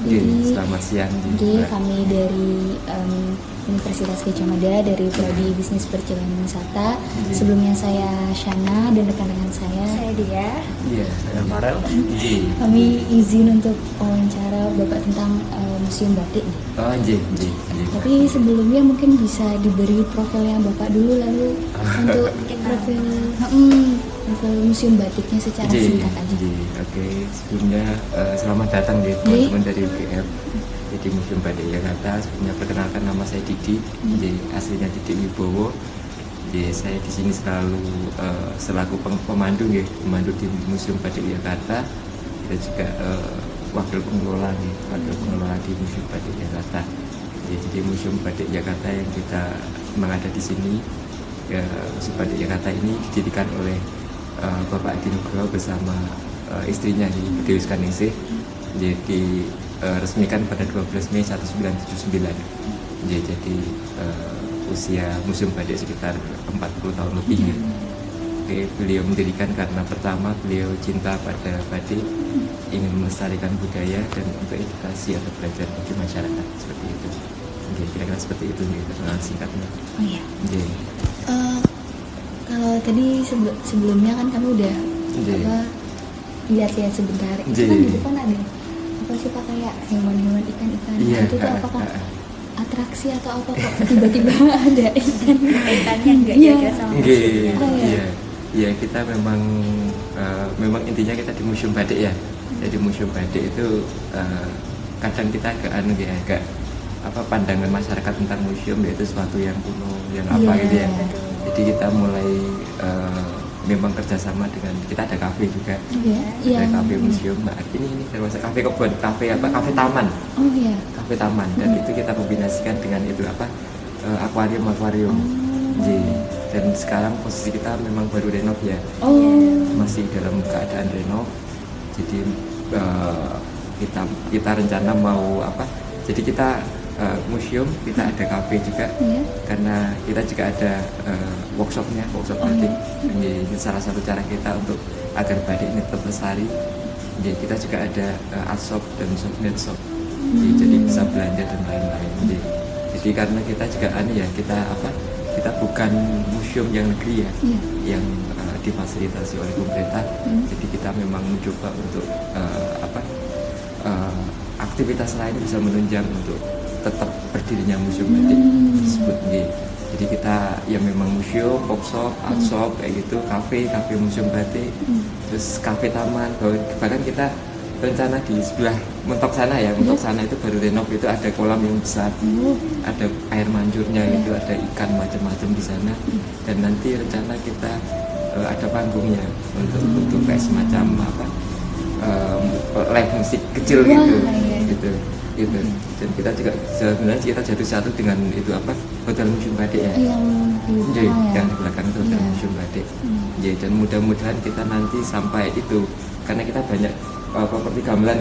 Selamat siang. Kami dari Universitas Gadjah Mada dari Prodi Bisnis Perjalanan Wisata. Sebelumnya saya Shana dan rekan-rekan saya Dia. Iya, saya Farel. Kami izin untuk wawancara Bapak tentang Museum Batik. Oh, Tapi sebelumnya mungkin bisa diberi profilnya Bapak dulu, lalu untuk profil Museum Batiknya secara singkat aja. Oke, sebelumnya selamat datang teman-teman dari UGM. Jadi Museum Batik Jakarta. Sebelumnya perkenalkan, nama saya Didi. Jadi aslinya Didi Wibowo. Jadi saya di sini selaku pemandu di Museum Batik Jakarta. Kita juga wakil pengelola di Museum Batik Jakarta. Jadi Museum Batik Jakarta yang kita memang ada di sini, Museum Batik Jakarta ini didirikan oleh Bapak Adi Nugroho bersama istrinya di Dewi Skaningsih. Jadi resmikan pada 12 Mei 1979. Jadi usia Museum Batik sekitar 40 tahun lebih. Beliau mendirikan karena pertama beliau cinta pada batik, ingin melestarikan budaya dan untuk edukasi atau belajar bagi masyarakat, seperti itu. Kira-kira seperti itu perkenalan singkatnya. Oh iya. Kalau tadi sebelumnya kan kamu udah lihat-lihat sebentar. Itu kan di depan ada apa sih Pak, kayak hewan-hewan ikan-ikan. Itu tuh apakah atraksi atau apa kok tiba-tiba ada ikan? Ikannya enggak jaga sama museumnya. Iya, kita memang intinya kita di Museum Batik ya. Jadi Museum Batik itu kadang kita agak pandangan masyarakat tentang museum yaitu sesuatu yang kuno, yang gitu ya. Jadi kita mulai memang kerjasama dengan, kita ada kafe juga, ada kafe museum. Nah, ini termasuk kafe kebun, kafe taman. Kafe taman, dan itu kita kombinasikan dengan akuarium. Dan sekarang posisi kita memang baru renov ya, masih dalam keadaan renov. Jadi kita rencana mau jadi kita museum, kita ada kafe juga, karena kita juga ada workshop batik. Ini salah satu cara kita untuk agar batik ini tetap lestari. Kita juga ada art shop dan souvenir shop, jadi bisa belanja dan lain-lain. Jadi karena kita juga kita bukan museum yang negeri ya, yang difasilitasi oleh pemerintah. Jadi kita memang mencoba untuk aktivitas lain bisa menunjang untuk tetap berdirinya Museum Batik tersebut. Jadi kita memang museum, workshop, art shop kayak gitu, kafe museum batik, terus kafe taman. Bahkan kita rencana di sebelah mentok sana ya, mentok sana itu baru renov, itu ada kolam yang besar, ada air mancurnya, itu ada ikan macam-macam di sana. Dan nanti rencana kita ada panggungnya untuk kayak semacam live musik kecil gitu. Dan kita juga sebenarnya kita jatuh satu dengan Hotel Museum Batik ya, yang di belakang itu Hotel Museum Batik. Dan mudah-mudahan kita nanti sampai itu, karena kita banyak properti gamelan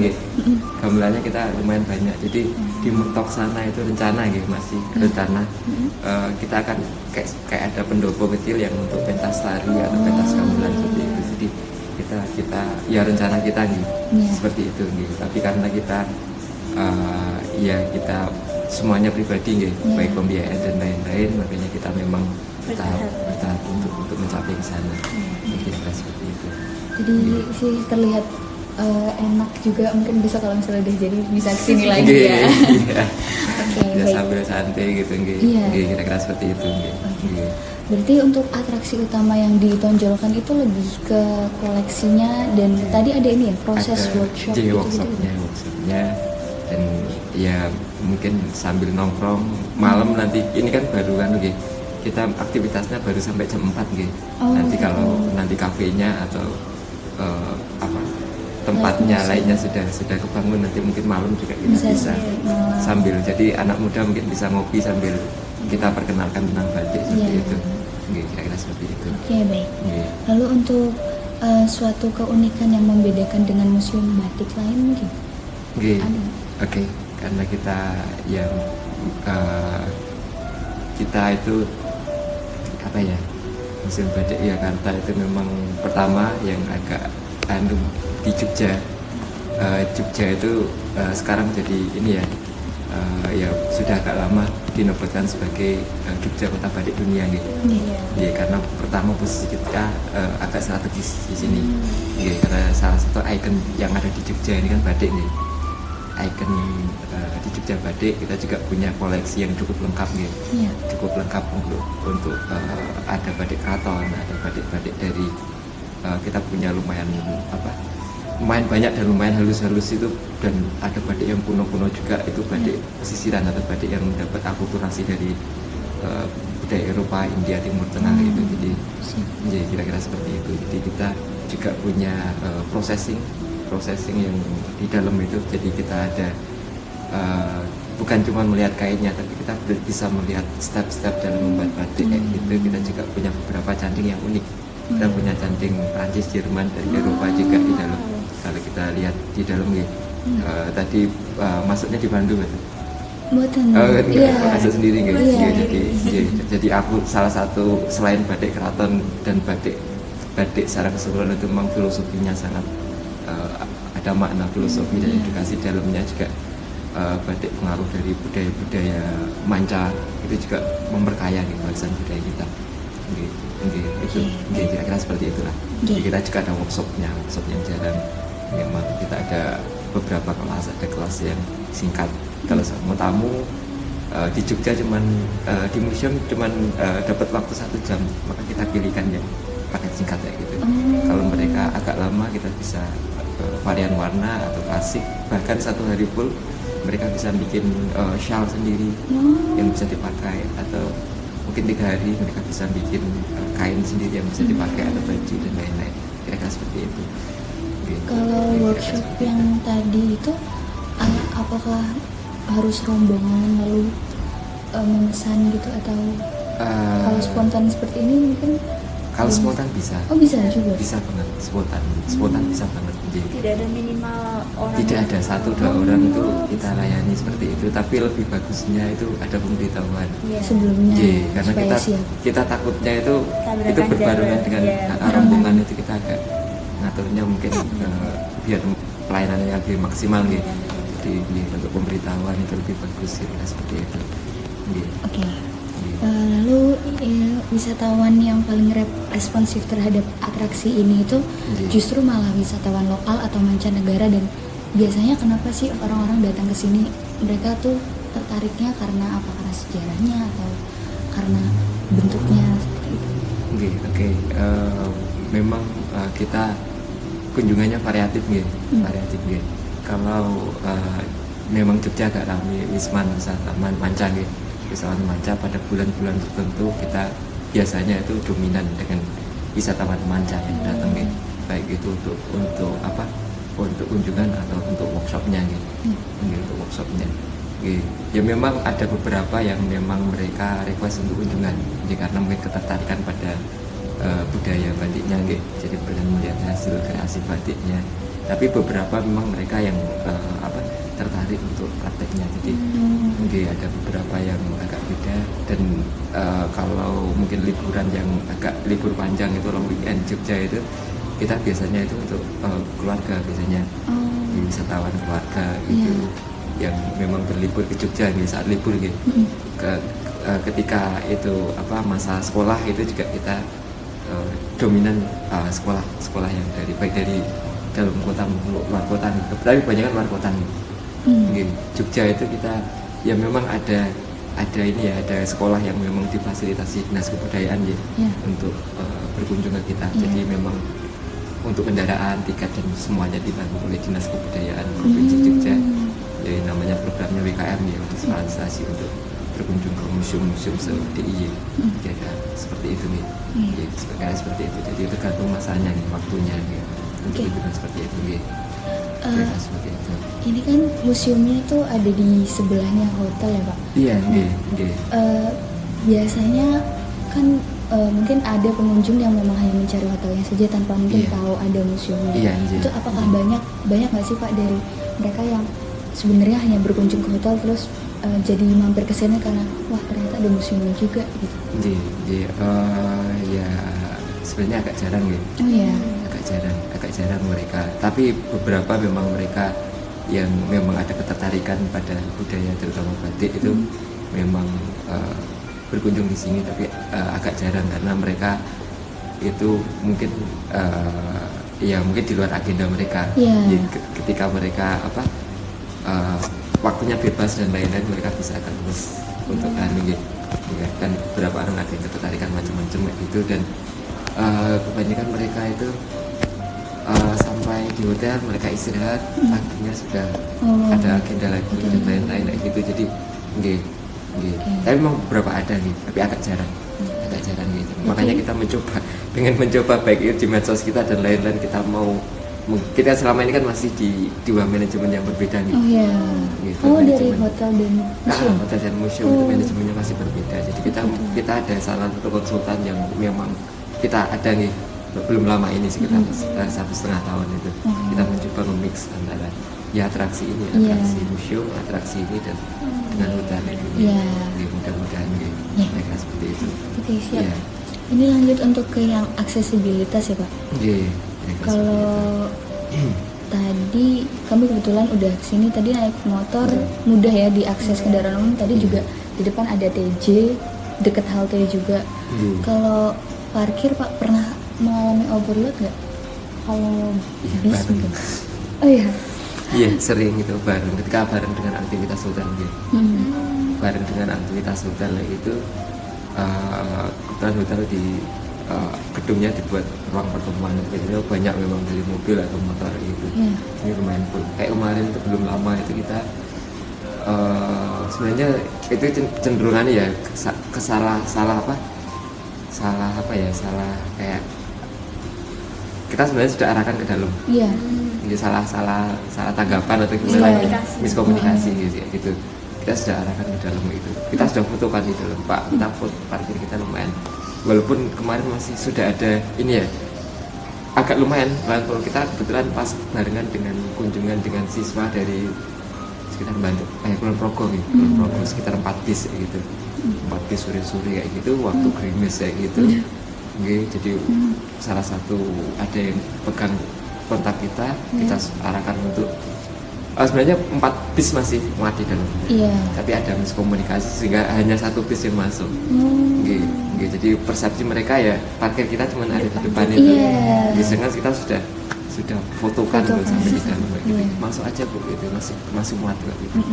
gamelannya kita lumayan banyak. Jadi di mentok sana itu rencana masih rencana kita akan kayak ada pendopo kecil yang untuk pentas tari atau pentas gamelan seperti itu. Jadi kita ya rencana kita seperti itu. Tapi karena kita kita semuanya pribadi baik pembiayaan dan lain-lain, makanya kita memang bertahap untuk mencapai ke sana. Mungkin seperti itu. Jadi sih terlihat enak juga, mungkin bisa kalau misalnya udah jadi bisa kesini lagi ya. Bisa sambil santai gitu. Kira-kira seperti itu. Berarti untuk atraksi utama yang ditonjolkan itu lebih ke koleksinya, dan tadi ada ini ya, proses workshop gitu. Workshopnya, dan ya mungkin sambil nongkrong malam nanti. Ini kan baru kita aktivitasnya baru sampai jam 4 nanti kalau nanti kafenya atau tempatnya lainnya sudah kebangun, nanti mungkin malam juga kita bisa sambil, jadi anak muda mungkin bisa ngopi sambil kita perkenalkan tentang batik seperti itu. Kira-kira seperti itu. Baik. Lalu untuk suatu keunikan yang membedakan dengan museum batik lain mungkin? Karena kita kita itu Museum Batik Jakarta itu memang pertama yang agak di Jogja. Jogja itu sekarang jadi ini ya, ya sudah agak lama dinobatkan sebagai Jogja Kota Batik Dunia gitu. Ya, karena pertama posisi kita agak strategis di sini. Ya, karena salah satu ikon yang ada di Jogja ini kan batik nih. Ikon di Jogja Batik, kita juga punya koleksi yang cukup lengkap gitu. Cukup lengkap untuk ada batik keraton, ada batik-batik dari kita punya lumayan banyak dan lumayan halus-halus itu, dan ada batik yang kuno-kuno juga, itu batik pesisiran atau batik yang dapat akulturasi dari budaya Eropa, India, Timur Tengah gitu. Jadi ya kira-kira seperti itu. Jadi kita juga punya processing yang di dalam itu. Jadi kita ada bukan cuma melihat kainnya, tapi kita bisa melihat step-step dalam membuat batik kayak gitu. Kita juga punya beberapa canting yang unik. Kita punya canting Prancis, Jerman, dari Eropa juga di dalam. Kalau kita lihat di dalam gitu. Tadi masuknya di Bandung gitu. Masuk sendiri gitu. Jadi aku salah satu, selain batik keraton dan batik secara keseluruhan, itu memang filosofinya sangat ada makna filosofi dan edukasi dalamnya juga. Batik pengaruh dari budaya manca itu juga memperkaya gitu warisan budaya kita. Itu kira-kira seperti itulah. Jadi kita juga ada workshop yang jalan. Memang kita ada beberapa kelas, ada kelas yang singkat. Kalau mau tamu di Jogja di museum dapat waktu 1 jam, maka kita pilihkan yang paket singkat kayak gitu. Kalau mereka agak lama, kita bisa varian warna atau klasik, bahkan 1 hari full mereka bisa bikin shawl sendiri yang bisa dipakai, atau mungkin 3 hari mereka bisa bikin kain sendiri yang bisa dipakai, atau baju dan lain-lain. Kira-kira seperti itu. Kalau workshop yang tadi itu apakah harus rombongan lalu memesan gitu, atau kalau spontan seperti ini mungkin? Kalau spontan bisa. Oh, bisa juga. Bisa banget, spontan bisa banget. Jadi, tidak ada minimal orang. Tidak ada 1-2 orang itu kita layani seperti itu. Tapi lebih bagusnya itu ada pemberitahuan sebelumnya. Karena kita takutnya itu berbarengan dengan ya. rombongan itu, kita agak ngaturnya mungkin biar pelayanannya lebih maksimal gitu. Jadi untuk pemberitahuan itu lebih bagus gitu, seperti itu. Oke. Lalu wisatawan yang paling responsif terhadap atraksi ini itu justru malah wisatawan lokal atau mancanegara. Dan biasanya kenapa sih orang-orang datang ke sini? Mereka tuh tertariknya karena apa? Karena sejarahnya atau karena bentuknya seperti itu? Oke. Memang kita kunjungannya variatif gitu. Kalau memang Jogja agak ramai wisman, wisatawan manca gitu. Wisatawan manca pada bulan-bulan tertentu kita biasanya itu dominan dengan wisatawan manca yang datang gitu. Baik itu untuk kunjungan atau untuk workshopnya gitu. Untuk workshopnya. Ya memang ada beberapa yang memang mereka request untuk kunjungan. Jadi karena mungkin ketertarikan pada budaya batiknya gitu. Jadi pengen melihat hasil kreasi batiknya. Tapi beberapa memang mereka yang tertarik untuk prakteknya. Jadi ada beberapa yang agak beda. Dan kalau mungkin liburan yang agak libur panjang itu long weekend Jogja itu, kita biasanya itu untuk keluarga biasanya. Wisatawan keluarga gitu. Yang memang berlibur ke Jogja nih saat libur gitu. Ketika itu masa sekolah itu juga kita dominan sekolah yang baik dari dalam kota maupun luar kota nih. Tapi banyak kan luar kota nih. Jogja itu kita ya memang ada sekolah yang memang difasilitasi Dinas Kebudayaan untuk berkunjung ke kita. Jadi memang untuk kendaraan, tiket dan semuanya dibantu oleh Dinas Kebudayaan Provinsi Jogja. Jadi namanya programnya WKM ya, fasilitasi untuk berkunjung ke museum-museum se-DIY. Kira seperti itu nih. Seperti itu. Jadi tergantung masanya nih, waktunya nih. Untuk liburan seperti itu nih. Seperti itu. Ini kan museumnya tuh ada di sebelahnya hotel ya Pak? Iya. Biasanya kan mungkin ada pengunjung yang memang hanya mencari hotelnya saja tanpa mungkin tahu ada museumnya. Itu apakah banyak nggak sih Pak dari mereka yang sebenarnya hanya berkunjung ke hotel terus jadi mampir ke sana karena wah ternyata ada museumnya juga gitu? Ya sebenarnya agak jarang gitu. Oh iya. Agak jarang mereka. Tapi beberapa memang mereka yang memang ada ketertarikan pada budaya terutama batik itu memang berkunjung di sini, tapi agak jarang karena mereka itu mungkin ya mungkin di luar agenda mereka. Jadi, ketika mereka waktunya bebas dan lain-lain, mereka bisa akan terus untuk gitu ya. Dan beberapa orang ada yang ketertarikan macam-macam gitu, dan kebanyakan mereka itu sampai di hotel mereka istirahat, paginya sudah ada agenda lagi dan lain-lain gitu. Jadi tapi memang beberapa ada nih, tapi agak jarang gitu. Makanya kita pengen mencoba baik itu di medsos kita dan lain-lain. Kita selama ini kan masih di dua manajemen yang berbeda nih. Gitu, dari hotel dan museum. Hotel dan museum itu manajemennya masih berbeda. Jadi kita ada salah satu konsultan yang memang kita ada nih belum lama ini, sekitar 1,5 tahun itu. Kita mencoba memix antara ya atraksi ini, atraksi museum, atraksi ini dan dengan hutan ini. Mudah-mudahan mereka seperti itu. Oke, siap. Ini lanjut untuk ke yang aksesibilitas ya Pak. Kalau tadi kami kebetulan udah kesini, tadi naik motor mudah ya diakses kendaraan umum. Tadi juga di depan ada TJ, deket halte juga. Kalau parkir Pak pernah mengalami overload nggak? Kalau bis mungkin? Iya, sering itu bareng dengan aktivitas hotel gitu. Bareng dengan aktivitas hotel itu kebetulan hotel di gedungnya dibuat ruang pertemuan, jadi banyak memang dari mobil atau motor gitu. Ini lumayan full. Kayak kemarin itu belum lama itu kita sebenarnya itu cenderungannya ya salah kayak kita sebenarnya sudah arahkan ke dalam. Jadi salah tanggapan atau gimana, miskomunikasi gitu. Kita sudah arahkan ke dalam itu. Kita sudah fotokan di dalam, Pak. Kita foto parkir kita lumayan. Walaupun kemarin masih sudah ada ini ya, agak lumayan. Kalau kita kebetulan pas barengan dengan kunjungan dengan siswa dari sekitar Kulon Progo nih, Kulon Progo sekitar 4 bis gitu. 4 bis sore-sore kayak gitu, waktu gerimis kayak gitu. Jadi salah satu ada yang pegang kontak kita arahkan untuk sebenarnya 4 bis masih muat di dalam, tapi ada miskomunikasi sehingga hanya 1 bis yang masuk. Jadi persepsi mereka ya parkir kita cuma ada di depan itu. Sedangkan kita sudah fotokan tuh sampai di dalam gitu. Masuk aja Bu gitu, masih muat gitu.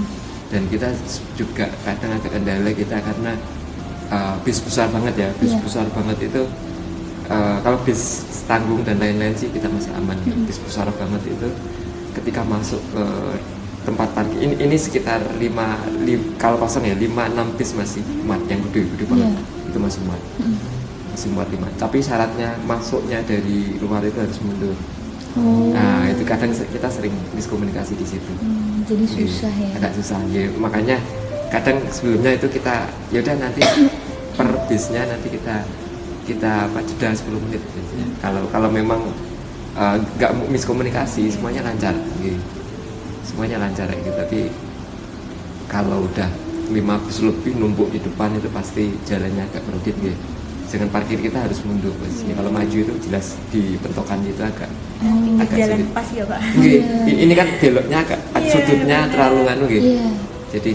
Dan kita juga kadang agak kendala kita karena bis besar banget ya, besar banget itu. Kalau bis tanggung dan lain-lain sih kita masih aman. Bis besar banget itu ketika masuk ke tempat parkir ini sekitar 5 kalau kosong ya 5-6 bis masih muat, yang gede banget itu masih muat 5. Tapi syaratnya masuknya dari luar itu harus mundur. Nah itu kadang kita sering miskomunikasi di situ. Jadi susah ya. Agak susah ya, makanya kadang sebelumnya itu kita yaudah nanti per bisnya nanti kita jeda 10 menit biasanya. Kalau memang nggak miskomunikasi semuanya lancar gitu. Semuanya lancar gitu. Tapi kalau udah 5 bus lebih numpuk di depan itu pasti jalannya agak crowded gitu. Dengan parkir kita harus mundur pasti. Kalau maju itu jelas di pentokan itu agak jalan sulit. pas ya Pak. Ini kan beloknya agak sudutnya terlalu gitu. Jadi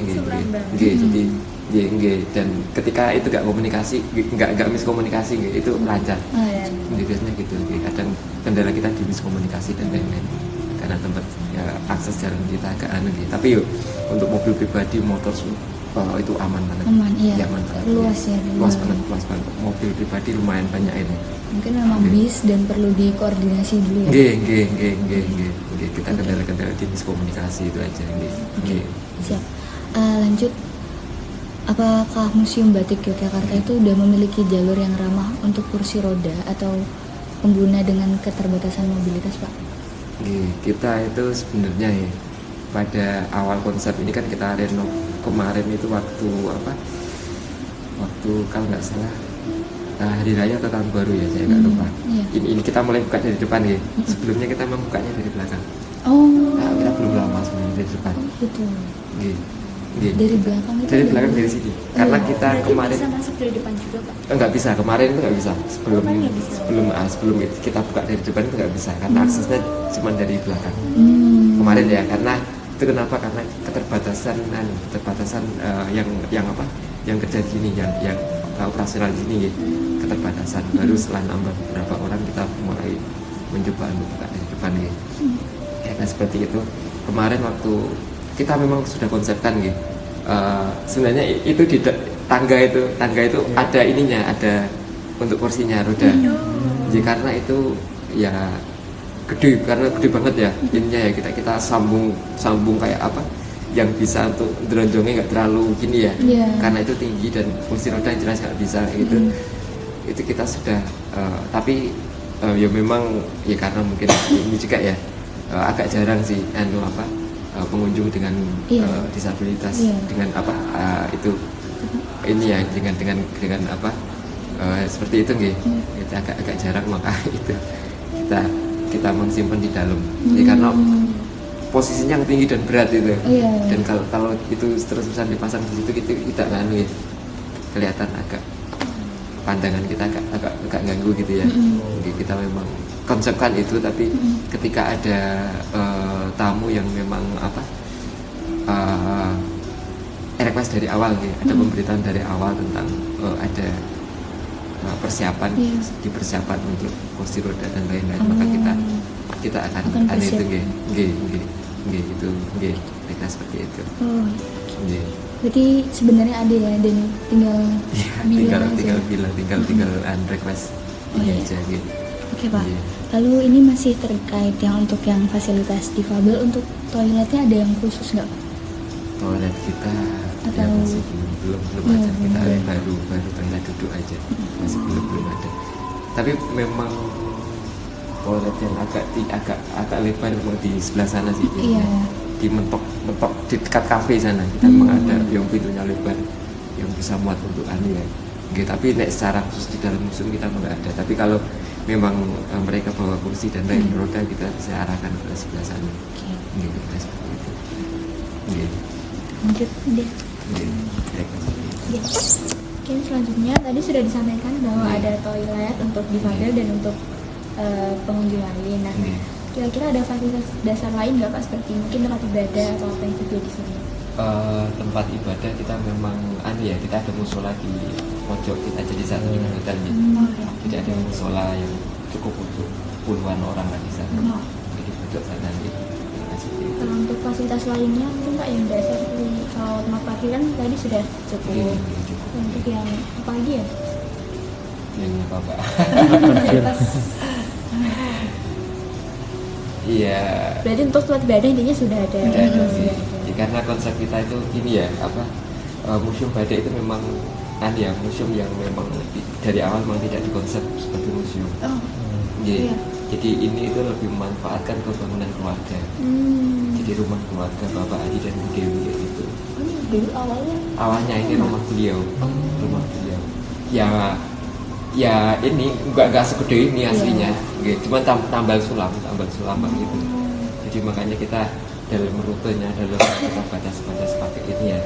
dan ketika itu nggak komunikasi, nggak miskomunikasi itu lancar. Biasanya gitu. Kadang kendala kita di miskomunikasi dan lain-lain karena tempat ya, akses jalan kita agak aneh gitu. Tapi yuk untuk mobil pribadi, motor itu aman banget. Aman banget. Luas banget. Mobil pribadi lumayan banyak ini. Mungkin memang bis dan perlu dikoordinasi dulu ya. Kita kendala-kendala di miskomunikasi itu aja. Siap. Lanjut. Apakah Museum Batik Yogyakarta itu sudah memiliki jalur yang ramah untuk kursi roda atau pengguna dengan keterbatasan mobilitas, Pak? Kita itu sebenarnya ya pada awal konsep ini kan kita renov kemarin itu waktu kalau nggak salah hari raya atau tahun baru ya, saya nggak lupa. Ini kita mulai buka dari depan ya. Sebelumnya kita membukanya dari belakang. Kita belum lama sebenarnya dari depan. Dari belakang itu? Dari belakang dari sini. Karena kita kemarin bisa masuk dari depan juga Pak? Nggak bisa, kemarin itu nggak bisa. Sebelum kita buka dari depan itu nggak bisa karena aksesnya cuma dari belakang. Kemarin ya, karena Itu kenapa? Karena keterbatasan yang apa? Yang kerja di sini, yang operasional di sini ya. Keterbatasan. Baru setelah nambah beberapa orang kita mulai mencoba untuk buka dari depan ya. Nah seperti itu. Kemarin waktu kita memang sudah konsepkan gitu. Sebenarnya itu di tangga itu ada ininya, ada untuk kursinya roda. Jadi karena itu ya gede, karena gede banget ya ininya ya, kita sambung kayak apa yang bisa untuk dronjongnya nggak terlalu gini ya. Karena itu tinggi dan kursi roda jelas nggak bisa gitu. Itu kita sudah tapi ya memang ya karena mungkin ini juga ya agak jarang sih pengunjung dengan disabilitas dengan apa itu ini ya dengan apa seperti itu nggih. Itu agak jarang, maka itu kita mensimpan di dalam. Ya karena posisinya yang tinggi dan berat itu. Dan kalau itu terus-terusan dipasang di situ itu kita ya, kelihatan agak pandangan kita agak ganggu gitu ya. Jadi kita memang konsepkan itu, tapi ketika ada tamu yang memang apa request dari awal gitu, ada pemberitahuan dari awal tentang ada persiapan untuk kursi roda dan lain-lain, maka kita akan ada itu gitu seperti itu. Berarti sebenarnya ada ya, dan tinggal request aja gitu. Oke Pak. Lalu ini masih terkait yang untuk yang fasilitas difabel, untuk toiletnya ada yang khusus nggak? Toilet kita atau ya masih belum ada, kita baru toilet duduk aja, masih belum ada. Tapi memang toilet yang agak lebar memang di sebelah sana sih. Di mentok di dekat kafe sana kita memang ada yang pintunya lebar yang bisa muat untuk ya. Tapi secara khusus di dalam museum kita nggak ada. Tapi kalau memang mereka bawa kursi dan roda, kita bisa arahkan ke sebelah sana. Seperti itu. Lanjut deh. Oke, selanjutnya tadi sudah disampaikan bahwa ada toilet untuk difabel dan untuk pengunjung lain. Nah, kira-kira ada fasilitas dasar lain nggak Pak, seperti mungkin tempat ibadah atau apa yang juga di sini? Tempat ibadah kita memang kita ada musola di pojok kita, jadi satu di hotel ya. Jadi ada musola yang cukup untuk puluhan orang di sana. Di pojok sana gitu. Kalau untuk fasilitas lainnya mungkin Pak yang dasar seperti kalau tempat parkiran tadi sudah cukup. Untuk yang apa lagi ya? Yang apa Pak? Iya. Berarti untuk tempat ibadah intinya sudah ada. Karena konsep kita itu gini ya, museum badai itu memang museum yang memang dari awal memang tidak dikonsep seperti museum. Jadi ini itu lebih memanfaatkan kebangunan keluarga. Jadi rumah keluarga Bapak Adi dan Bu Dewi gitu. Dulu awalnya ini rumah beliau. Ya ini enggak segede ini aslinya. Cuma tambal sulam gitu. Jadi makanya kita dalam rutenya kita batas pakai ini ya,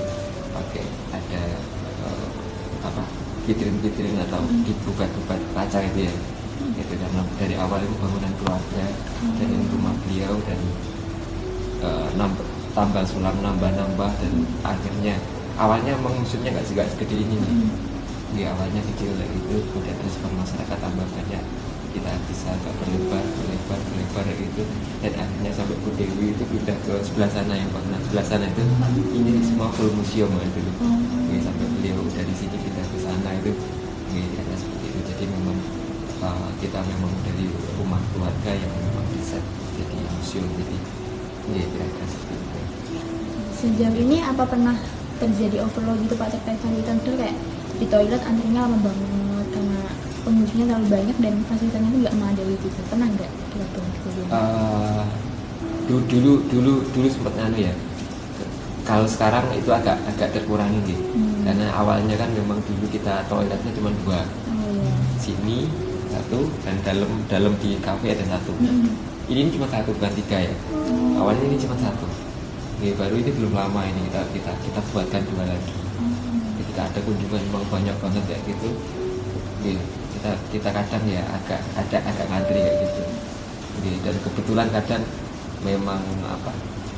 pakai ada vitrin atau dibuat kaca gitu ya. Itu karena dari awal itu bangunan keluarga dan ini rumah beliau, dan tambal sulam nambah dan akhirnya awalnya memang museumnya nggak segede ini nih. Di awalnya kecil kayak gitu, kemudian respon masyarakat tambah banyak, kita bisa agak berlebar gitu, dan akhirnya sampai Bu Dewi itu pindah ke sebelah sana, yang bangunan sebelah sana itu ini semua full museum itu sampai beliau dari sini pindah ke sana itu karena seperti itu. Jadi memang kita memang dari rumah keluarga yang memang bisa jadi museum, jadi kira-kira seperti itu. Sejauh ini apa pernah terjadi overload gitu Pak terkait fasilitas itu, kayak di toilet antrinya lama banget karena pengunjungnya terlalu banyak dan fasilitasnya itu nggak memadai gitu, pernah nggak kejadian? Dulu sempat ya. Kalau sekarang itu agak terkurangi gitu. Karena awalnya kan memang dulu kita toiletnya cuma 2. Sini 1 dan dalam di kafe ada 1. Ini cuma 1 bukan 3 ya. Awalnya ini cuma 1. Baru ini belum lama ini kita buatkan 2 lagi. Ketika ada kunjungan memang banyak banget kayak gitu, kita kadang ya agak ngantri kayak gitu. Dan kebetulan kadang memang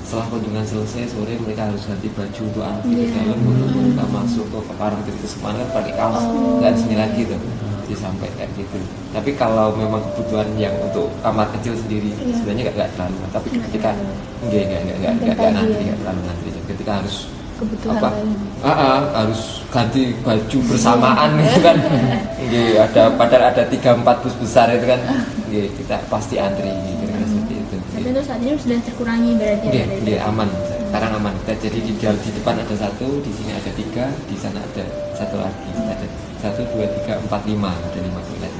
setelah kunjungan selesai sore mereka harus ganti baju untuk antri ke dalam untuk mereka masuk ke parang gitu semuanya kan pakai kaos nggak di sini lagi tuh jadi sampai kayak gitu. Tapi kalau memang kebutuhan yang untuk kamar kecil sendiri sebenarnya nggak terlalu, tapi ketika nggak terlalu nantri ketika harus Kebutuhan apa lain. harus ganti baju bersamaan gitu kan. Ada padahal ada 3-4 bus besar itu kan. Kita pasti antri kira-kira seperti itu. Tapi untuk saat ini sudah terkurangi berarti ya dari Aman. Sekarang aman. Kita jadi di depan ada 1, di sini ada 3, di sana ada 1 lagi. Ada 1, 2, 3, 4, 5, ada 5 toilet.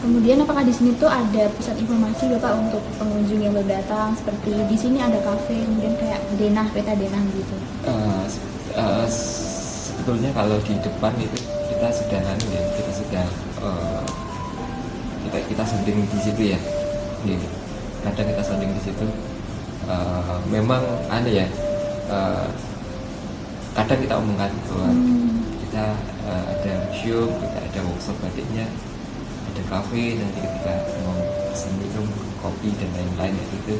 Kemudian apakah di sini tuh ada pusat informasi Bapak untuk pengunjung yang baru datang, seperti di sini ada kafe, kemudian kayak denah, peta denah gitu. Sebetulnya kalau di depan itu kita sudah kita sounding di situ ya. Kadang kita sounding di situ. Memang kadang kita omongkan bahwa kita ada museum, kita ada workshop batiknya, ada kafe, nanti ketika mau pesen minum kopi dan lain-lain gitu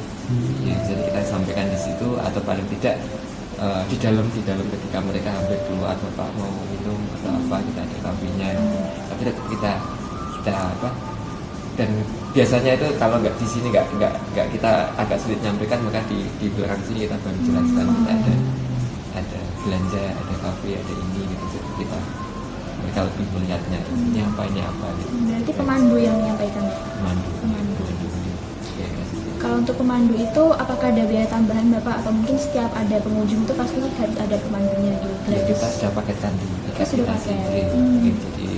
ya jadi kita sampaikan di situ, atau paling tidak di dalam ketika mereka hampir keluar bapak mau minum atau apa kita ada kafenya, tapi tetap kita apa, dan biasanya itu kalau nggak di sini nggak kita agak sulit nyampaikan, maka di belakang sini kita baru jelaskan kita ada belanja, ada kafe, ada ini gitu, jadi kita mereka lebih melihatnya ini apa gitu. Berarti pemandu yang menyampaikan. Pemandu. Ya, Kalau untuk pemandu itu apakah ada biaya tambahan Bapak, atau mungkin setiap ada pengunjung itu pasti harus ada pemandunya gitu? ya kita sudah paketan di tiket sudah kita pakai. sendiri. Jadi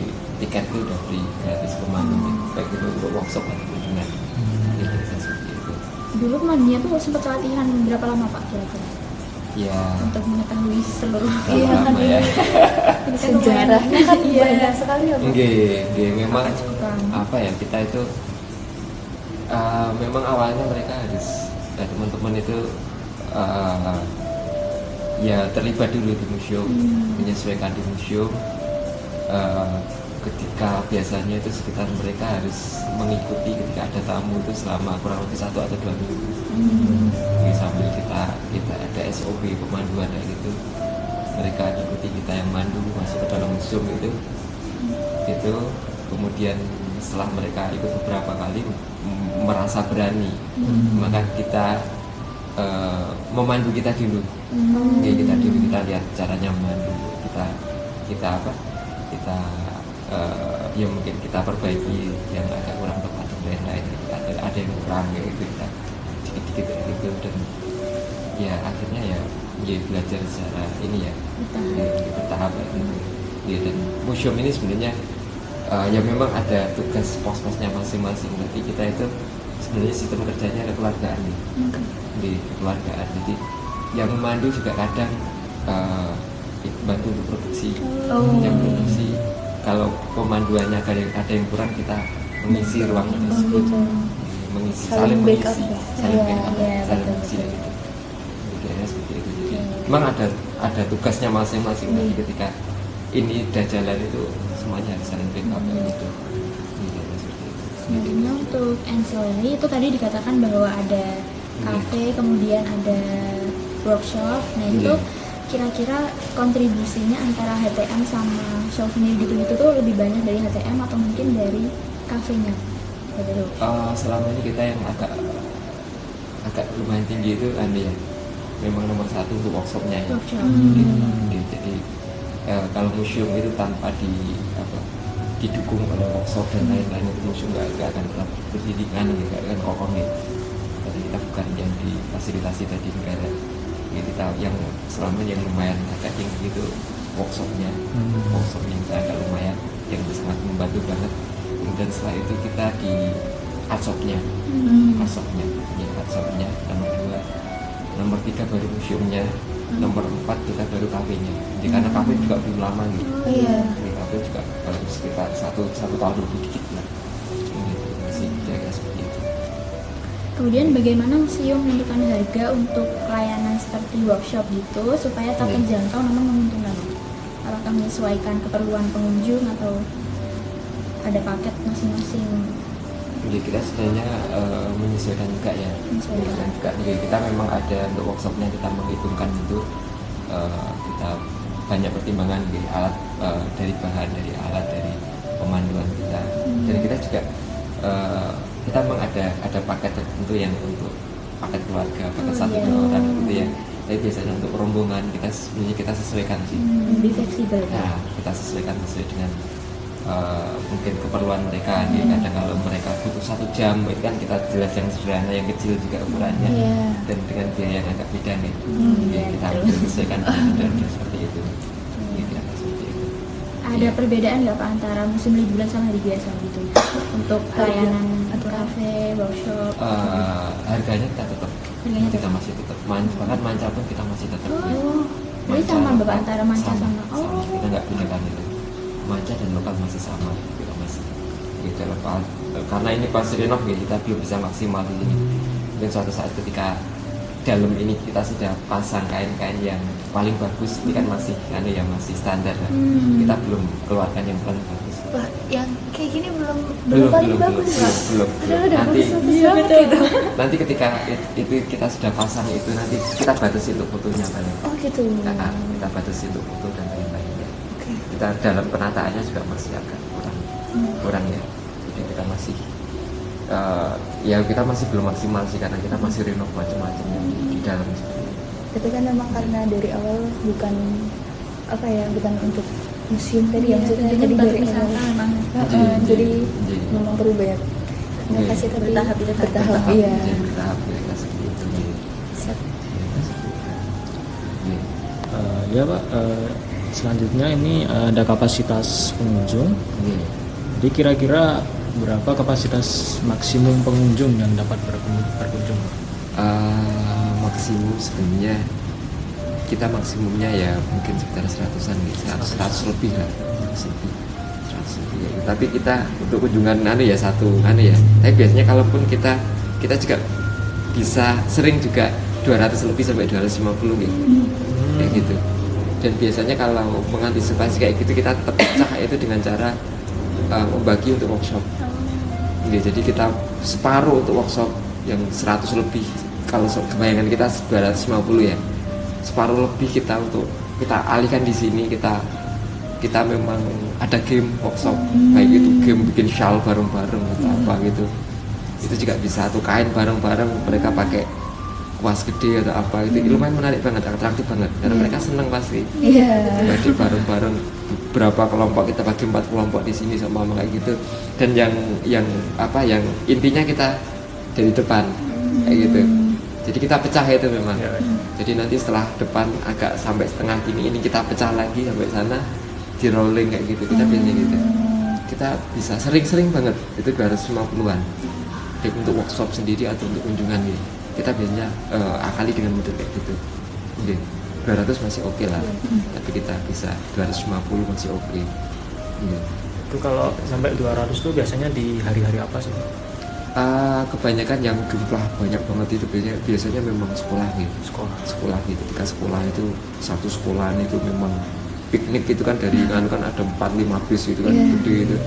tiket itu udah free, gratis pemandu baik itu untuk workshop atau kunjungan. Seperti itu. Dulu pemandunya tuh sempat latihan berapa lama Pak kira-kira? Ya Untuk mengetahui seluruh lama ya. Ini kan Sejarahnya kan banyak sekali ya Pak. Nggih, memang Cukup. apa ya, kita itu memang awalnya mereka harus teman-teman itu ya terlibat dulu di museum, menyesuaikan di museum. Ketika biasanya itu sekitar mereka harus mengikuti ketika ada tamu itu selama kurang lebih 1 atau 2 minggu. Jadi sambil kita ada SOP pemanduan kayak gitu, mereka ikuti kita yang mandu masuk ke dalam museum itu kemudian setelah mereka ikut beberapa kali merasa berani, maka kita memandu kita dulu. Kita lihat caranya memandu, kita ya mungkin kita perbaiki yang agak kurang tepat dan lain-lain, ada yang kurang gitu, kita dikit-dikit gitu, dan ya akhirnya ya belajar secara ini ya bertahap gitu. Ya, dan museum ini sebenarnya ya memang ada tugas pos-posnya masing-masing, tapi kita itu sebenarnya sistem kerjanya kekeluargaan nih. Di kekeluargaan, jadi yang memandu juga kadang bantu untuk produksi, yang produksi. Kalau pemanduannya ada yang kurang, kita mengisi ruang tersebut, mengisi saling backup mengisi, ya. saling backup, Iya, saling betul, mengisi betul. gitu. Kira-kira seperti itu. Jadi memang ada tugasnya masing-masing. Tapi ketika ini udah jalan itu semuanya harus saling backup gitu. Kira-kira seperti itu. Sebenarnya untuk ancillary itu tadi dikatakan bahwa ada kafe, kemudian ada workshop. Nah itu kira-kira kontribusinya antara HTM sama souvenir gitu-gitu tuh lebih banyak dari HTM atau mungkin dari kafenya? Selama ini kita yang agak lumayan tinggi itu kan ya, memang nomor 1 untuk workshopnya ya. Jadi kalau museum itu tanpa didukung oleh workshop dan lain-lain, itu museum nggak akan tetap berdirikan, nggak akan kokoh gitu. Jadi kita bukan yang difasilitasi tadi negara. Kita yang selama yang lumayan agak tinggi itu workshopnya kita agak lumayan, yang sangat membantu banget. Kemudian setelah itu kita di art shopnya nomor 2, nomor 3 baru museumnya, nomor 4 kita baru kafenya. Jadi karena kafe juga belum lama gitu. Jadi kafe juga baru sekitar satu tahun lebih dikit lah. Masih jaga seperti itu. Kemudian bagaimana museum menentukan harga untuk layanan seperti workshop gitu supaya tetap terjangkau namun menguntungkan? Apakah menyesuaikan keperluan pengunjung atau ada paket masing-masing Jadi kita sebenarnya menyesuaikan juga ya. Menyesuaikan juga. Jadi kita memang ada untuk workshopnya kita menghitungkan itu kita banyak pertimbangan di alat dari bahan, dari alat, dari pemanduan kita. Dan kita juga kita memang ada paket tertentu yang untuk paket keluarga, paket satu dua orang gitu ya. Tapi biasanya untuk rombongan kita sebenarnya kita sesuaikan sih. Lebih fleksibel. Nah, kita sesuaikan sesuai dengan mungkin keperluan mereka. Jadi kadang kalau mereka butuh 1 jam, itu kan kita jelas yang sederhana, yang kecil juga ukurannya, dan dengan biaya yang agak beda nih. Jadi kita sesuaikan dengan seperti itu. Kira-kira seperti itu. Ada perbedaan nggak Pak antara musim liburan sama hari biasa gitu untuk layanan atau kafe, workshop? Harganya kita tetap, Harganya kita masih tetap bahkan manca pun kita masih tetap. Jadi sama Bapak antara manca sama. Sama. Kita nggak bedakan itu. Manca dan lokal masih sama, kita masih gitu lepas. Karena ini pas renov gitu, kita belum bisa maksimal di sini. Dan suatu saat ketika dalam ini kita sudah pasang kain-kain yang paling bagus, ini kan masih masih standar kan? Kita belum keluarkan yang paling bagus. Wah, yang kayak gini belum paling bagus Pak. Belum. Nanti ketika itu kita sudah pasang itu, nanti kita batasi untuk fotonya paling. Oh gitu. Kita batasi untuk foto dan lain-lainnya. Kita dalam penataannya juga masih agak kurang ya. Jadi kita masih kita masih belum maksimal sih, karena kita masih renov macam-macam di dalam seperti itu. Tapi kan memang karena dari awal bukan untuk museum tadi ya, maksudnya tadi dari awal memang. jadi memang perlu banyak kasih tapi bertahap iya. Bertahap ya, seperti itu. Ya Pak, selanjutnya ini ada kapasitas pengunjung. Jadi kira-kira berapa kapasitas maksimum pengunjung yang dapat berkunjung? Maksimum sebenarnya kita maksimumnya ya mungkin sekitar 100-an gitu, 100 lebih lah, 100 lebih ya. Tapi kita untuk kunjungan tapi biasanya kalaupun kita juga bisa sering juga 200 lebih sampai 250 gitu. Kayak gitu. Dan biasanya kalau mengantisipasi kayak gitu, kita tetap pecah itu dengan cara membagi untuk workshop. Jadi kita separuh untuk workshop yang 100 lebih. Kalau kebayangan kita 250 ya, separuh lebih kita alihkan di sini. Kita memang ada game workshop, baik itu game bikin shawl bareng-bareng atau apa gitu. Itu juga bisa, atau kain bareng-bareng, mereka pakai kuas gede atau apa itu lumayan menarik banget, atraktif banget, karena mereka seneng pasti. Jadi bareng-bareng beberapa kelompok, kita bagi 4 kelompok di sini sama kayak gitu. Dan yang intinya kita dari depan kayak gitu. Jadi kita pecah itu memang. Jadi nanti setelah depan agak sampai setengah ini kita pecah lagi sampai sana, di rolling kayak gitu. Kita biasanya gitu. Kita bisa sering-sering banget itu 250-an. Baik untuk workshop sendiri atau untuk kunjungan gitu. Kita biasanya akali dengan model kayak gitu. 200 masih oke lah, tapi kita bisa 250 masih oke. Itu kalau sampai 200 tuh biasanya di hari-hari apa sih? Kebanyakan yang jumlah banyak banget itu biasanya memang sekolah gitu. Sekolah gitu. Ketika sekolah itu satu sekolahan itu memang piknik itu kan, dari kan ada 4-5 bis gitu kan, gede itu.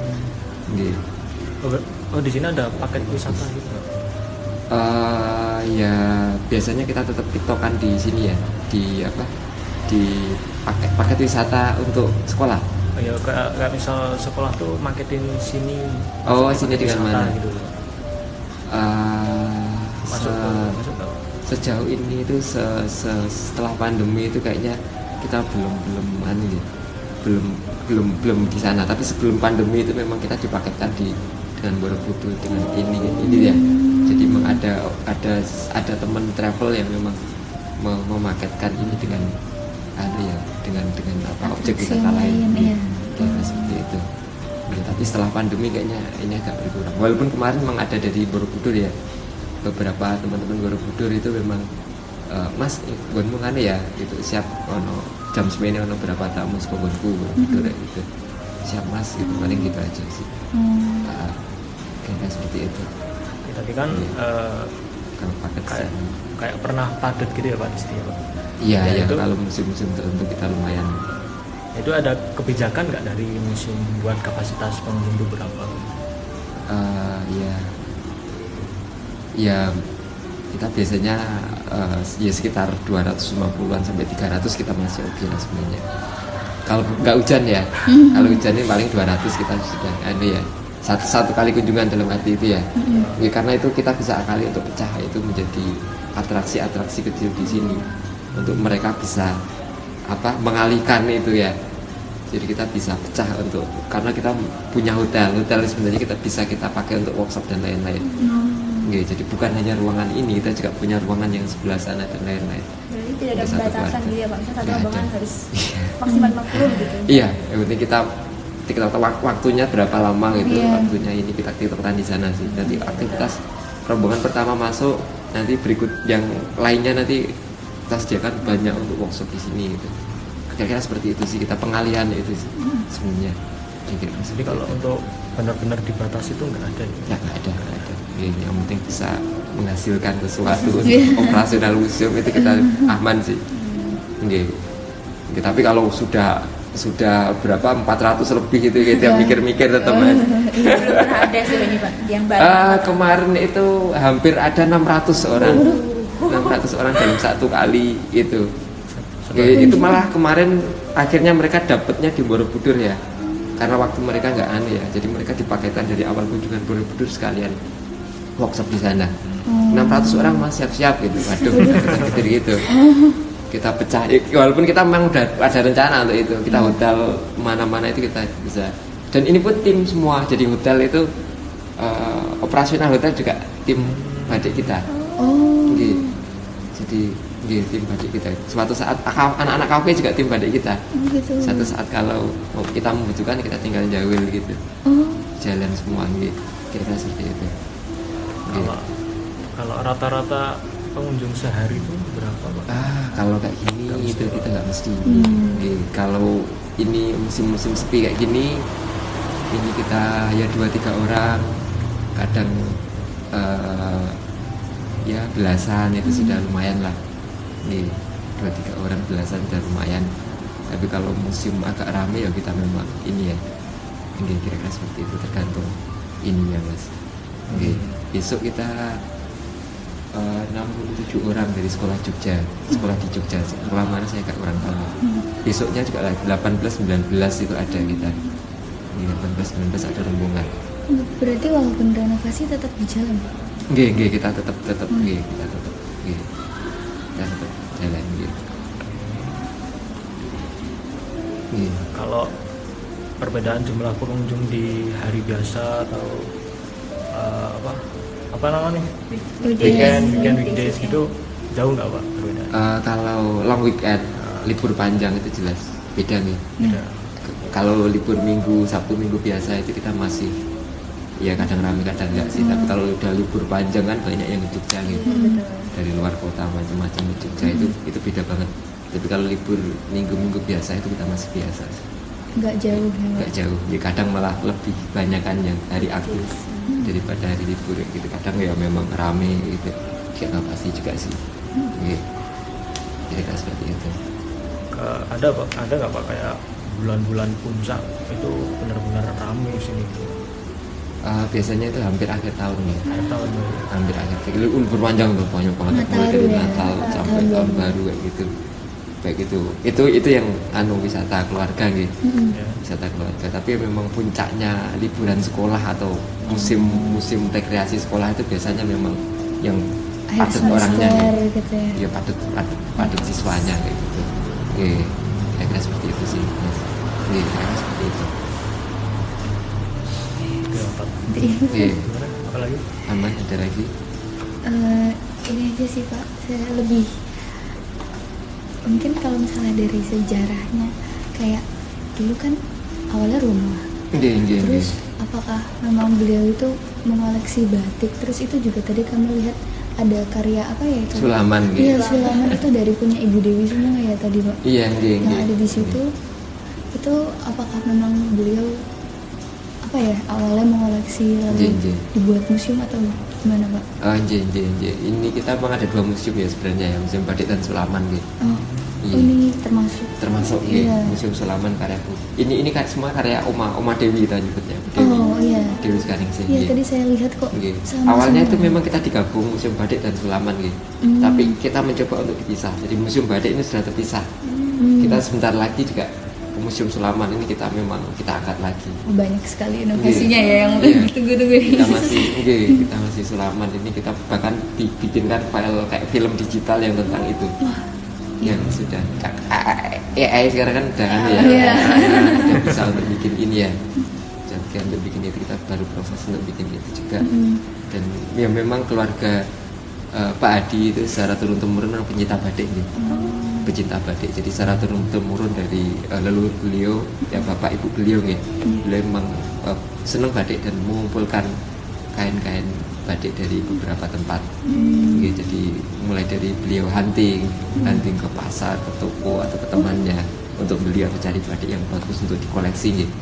Oh di sini ada paket wisata gitu? Ya biasanya kita tetap tiktokan di sini ya, di paket wisata untuk sekolah. Ya kayak misal sekolah tuh marketin sini. Sini dengan mana? Gitu. Sejauh ini itu setelah pandemi itu kayaknya kita belum di sana. Tapi sebelum pandemi itu memang kita dipaketkan dengan Borobudur dengan ini ya. Jadi memang ada teman travel yang memang memaketkan ini dengan objek wisata lain. Seperti itu. Tapi setelah pandemi kayaknya ini agak berkurang. Walaupun kemarin memang ada dari Borobudur ya, beberapa teman-teman Borobudur itu memang Mas, gonmu kan ya, gitu siap jam semene berapa tamu sekogonku Borobudur gitu. Siap Mas, gitu paling gitu aja sih. Kayak seperti itu. Tapi kan kalau paket kayak pernah padat gitu ya Pak di sini ya Pak? Iya, kalau musim-musim tertentu kita lumayan. Itu ada kebijakan nggak dari museum buat kapasitas pengunjung itu berapa? Ya Ya kita biasanya ya sekitar 250-an sampai 300 kita masih oke lah sebenarnya. Kalau nggak hujan ya, kalau hujan ini paling 200 kita sudah ya satu kali kunjungan dalam arti itu ya. Ya karena itu kita bisa akali untuk pecah itu menjadi atraksi-atraksi kecil di sini untuk mereka bisa mengalihkan itu ya. Jadi kita bisa pecah untuk karena kita punya hotel sebenarnya kita bisa kita pakai untuk workshop dan lain-lain. Ya, jadi bukan hanya ruangan ini, kita juga punya ruangan yang sebelah sana dan lain-lain. Berarti tidak ada Satu pembatasan keluarga. gitu ya Pak, misalnya satu Nggak rombongan ada. harus maksimal 50 gitu. Iya, yang penting kita waktunya berapa lama gitu, Iya. waktunya ini kita tiktokan di sana sih. Nanti aktivitas rombongan pertama masuk, nanti berikut yang lainnya nanti kita sediakan banyak untuk workshop di sini gitu. Kira-kira seperti itu sih, kita pengalihan itu sih sebenarnya. Kira-kira Jadi seperti kalau itu. untuk benar-benar dibatasi itu nggak ada ya? Ya nggak ada. Ya, yang penting bisa menghasilkan sesuatu untuk operasional museum itu kita aman sih. Nggih. Nggih, tapi kalau sudah berapa 400 lebih itu kita mikir-mikir tetap Mas. Belum pernah ada sih ini Pak, yang baru. Kemarin itu hampir ada 600 orang. 600 orang dalam satu kali itu. Itu malah kemarin akhirnya mereka dapatnya di Borobudur ya. Karena waktu mereka nggak aneh ya, jadi mereka dipakaikan dari awal kunjungan Borobudur sekalian workshop di sana. 600 orang masih siap-siap gitu. Waduh, gede gitu. Kita pecah, walaupun kita memang udah ada rencana untuk itu. Kita hotel mana-mana itu kita bisa. Dan ini pun tim semua. Jadi hotel itu operasional hotel juga tim badik kita. Gitu. Jadi tim badik kita. Suatu saat anak-anak kafe juga tim badik kita. Gitu. Satu saat kalau kita membutuhkan kita tinggal jawil gitu. Jalan semua gitu. Kira-kira seperti itu. Gitu. Kalau rata-rata pengunjung sehari itu berapa Pak? Kalau kayak gini Nggak mesti, itu Pak. kita nggak mesti. Kalau ini musim-musim sepi kayak gini, ini kita ya 2-3 orang, kadang ya belasan itu sudah lumayan lah. Nih 2-3 orang belasan sudah lumayan. Tapi kalau musim agak rame ya kita memang ini ya. Ini kira-kira seperti itu tergantung ininya Mas. Oke, besok kita 67 orang dari sekolah Jogja, sekolah di Jogja, sekolah mana saya agak kurang tahu. Besoknya juga lah 18-19 itu ada kita. Di 18-19 ada rombongan. Berarti walaupun renovasi tetap berjalan. Nggih, kita tetap kita tetap jalan gitu. Nggih. Kalau perbedaan jumlah pengunjung di hari biasa atau apa namanya weekdays gitu jauh nggak Pak perbedaan? Kalau long weekend, libur panjang itu jelas beda nih. Beda. Kalau libur minggu, Sabtu minggu biasa itu kita masih ya kadang ramai kadang enggak sih. Tapi kalau udah libur panjang kan banyak yang ke Jogja gitu. Dari luar kota macam-macam ke Jogja itu beda banget. Tapi kalau libur minggu-minggu biasa itu kita masih biasa sih. Nggak jauh ya. Nggak jauh. Ya kadang malah lebih banyak kan yang hari aktif daripada hari libur gitu. Kadang ya memang rame gitu. Kayak nggak pasti juga sih. Gitu. Jadi kan seperti itu. Ada nggak Pak kayak bulan-bulan puncak itu benar-benar ramai di sini? Biasanya itu hampir akhir tahun ya. Akhir tahun ya. Hampir akhir tahun. Libur panjang tuh banyak banget mulai dari Nataru ya. Natal sampai tahun baru kayak gitu. Kayak gitu. Itu yang wisata keluarga gitu. Ya. Wisata keluarga. Tapi memang puncaknya liburan sekolah atau musim rekreasi sekolah itu biasanya memang yang Akhir padat orangnya semester gitu. gitu ya. Ya padat siswanya kayak gitu. Oke, kira-kira seperti itu sih, Mas. Kira-kira seperti itu. Oke, Pak. Oke, Gimana? Apa lagi? aman ada lagi? Ini aja sih Pak, saya lebih mungkin kalau misalnya dari sejarahnya kayak dulu kan awalnya rumah, Nggih. terus apakah memang beliau itu mengoleksi batik, terus itu juga tadi kami lihat ada karya apa ya itu? Sulaman Iya, gitu. Sulaman itu dari punya Ibu Dewi semua ya tadi Pak. Iya, nggih. Yang ada di situ itu apakah memang beliau apa ya awalnya mengoleksi lalu Nggih. dibuat museum atau gimana Pak? Nggih. Ini kita memang ada 2 museum ya sebenarnya ya, Museum Batik dan Sulaman gitu. Iya. Ini termasuk Iya, Iya. Museum Sulaman karya Bu. Ini kan semua karya Oma Dewi kita nyebutnya. Bu Dewi. Oh iya. Dewi dulu sekarang sih. Iya Nggih. tadi saya lihat kok Nggih. sama. Awalnya itu memang kita digabung Museum Batik dan Sulaman gitu. Tapi kita mencoba untuk dipisah. Jadi Museum Batik ini sudah terpisah. Kita sebentar lagi juga Museum Sulaman ini kita angkat lagi. banyak sekali inovasinya ya yang Iya. ditunggu-tunggu ini. Kita masih Sulaman ini, kita bahkan dibikinkan file kayak film digital yang tentang itu. Yang sudah AI sekarang kan udah Iya. udah bisa untuk bikin ini ya. Jadi untuk bikin itu kita baru proses untuk bikin itu juga. Dan ya memang keluarga Pak Adi itu secara turun-temurun memang pencinta batik gitu. Pecinta batik. Jadi secara turun-temurun dari leluhur beliau, ya bapak ibu beliau gitu. Beliau memang senang batik dan mengumpulkan kain-kain batik dari beberapa tempat. Gitu. Jadi mulai dari beliau hunting ke pasar, ke toko atau ke temannya untuk beli atau cari batik yang bagus untuk dikoleksi gitu.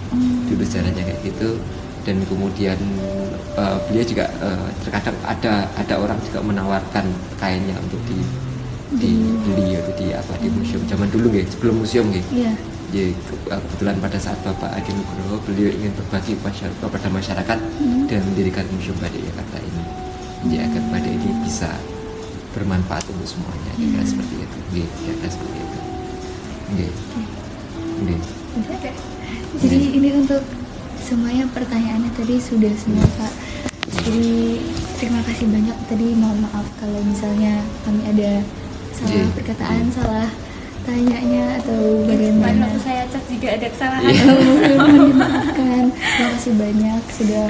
Dulu caranya kayak gitu. Dan kemudian beliau juga terkadang ada orang juga menawarkan kainnya untuk dibeli atau di museum zaman dulu gitu, sebelum museum gitu. Iya. Jadi kebetulan pada saat Bapak Adi Nugroho beliau ingin berbagi kepada masyarakat dan mendirikan Museum Batik Jakarta ini. Jadi agar batik ini bisa bermanfaat untuk semuanya. Kira seperti itu. Kira seperti itu. Jadi ini untuk semuanya pertanyaannya tadi sudah semua Pak. Jadi terima kasih banyak tadi, mohon maaf kalau misalnya kami ada salah perkataan, salah tanyanya atau bagaimana. Waktu saya cek juga ada kesalahan. Mohon dimaafkan. Terima kasih banyak sudah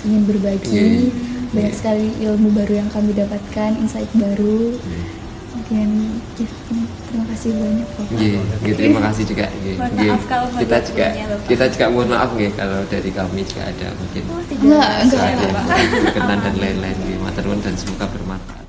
ingin berbagi. Banyak sekali ilmu baru yang kami dapatkan, insight baru. Mungkin terima kasih banyak Pak. Terima kasih juga. Maaf kalau Kita juga mohon maaf kalau dari kami juga ada mungkin Enggak. ada yang berkenan dan lain-lain. Matur nuwun dan semoga bermanfaat.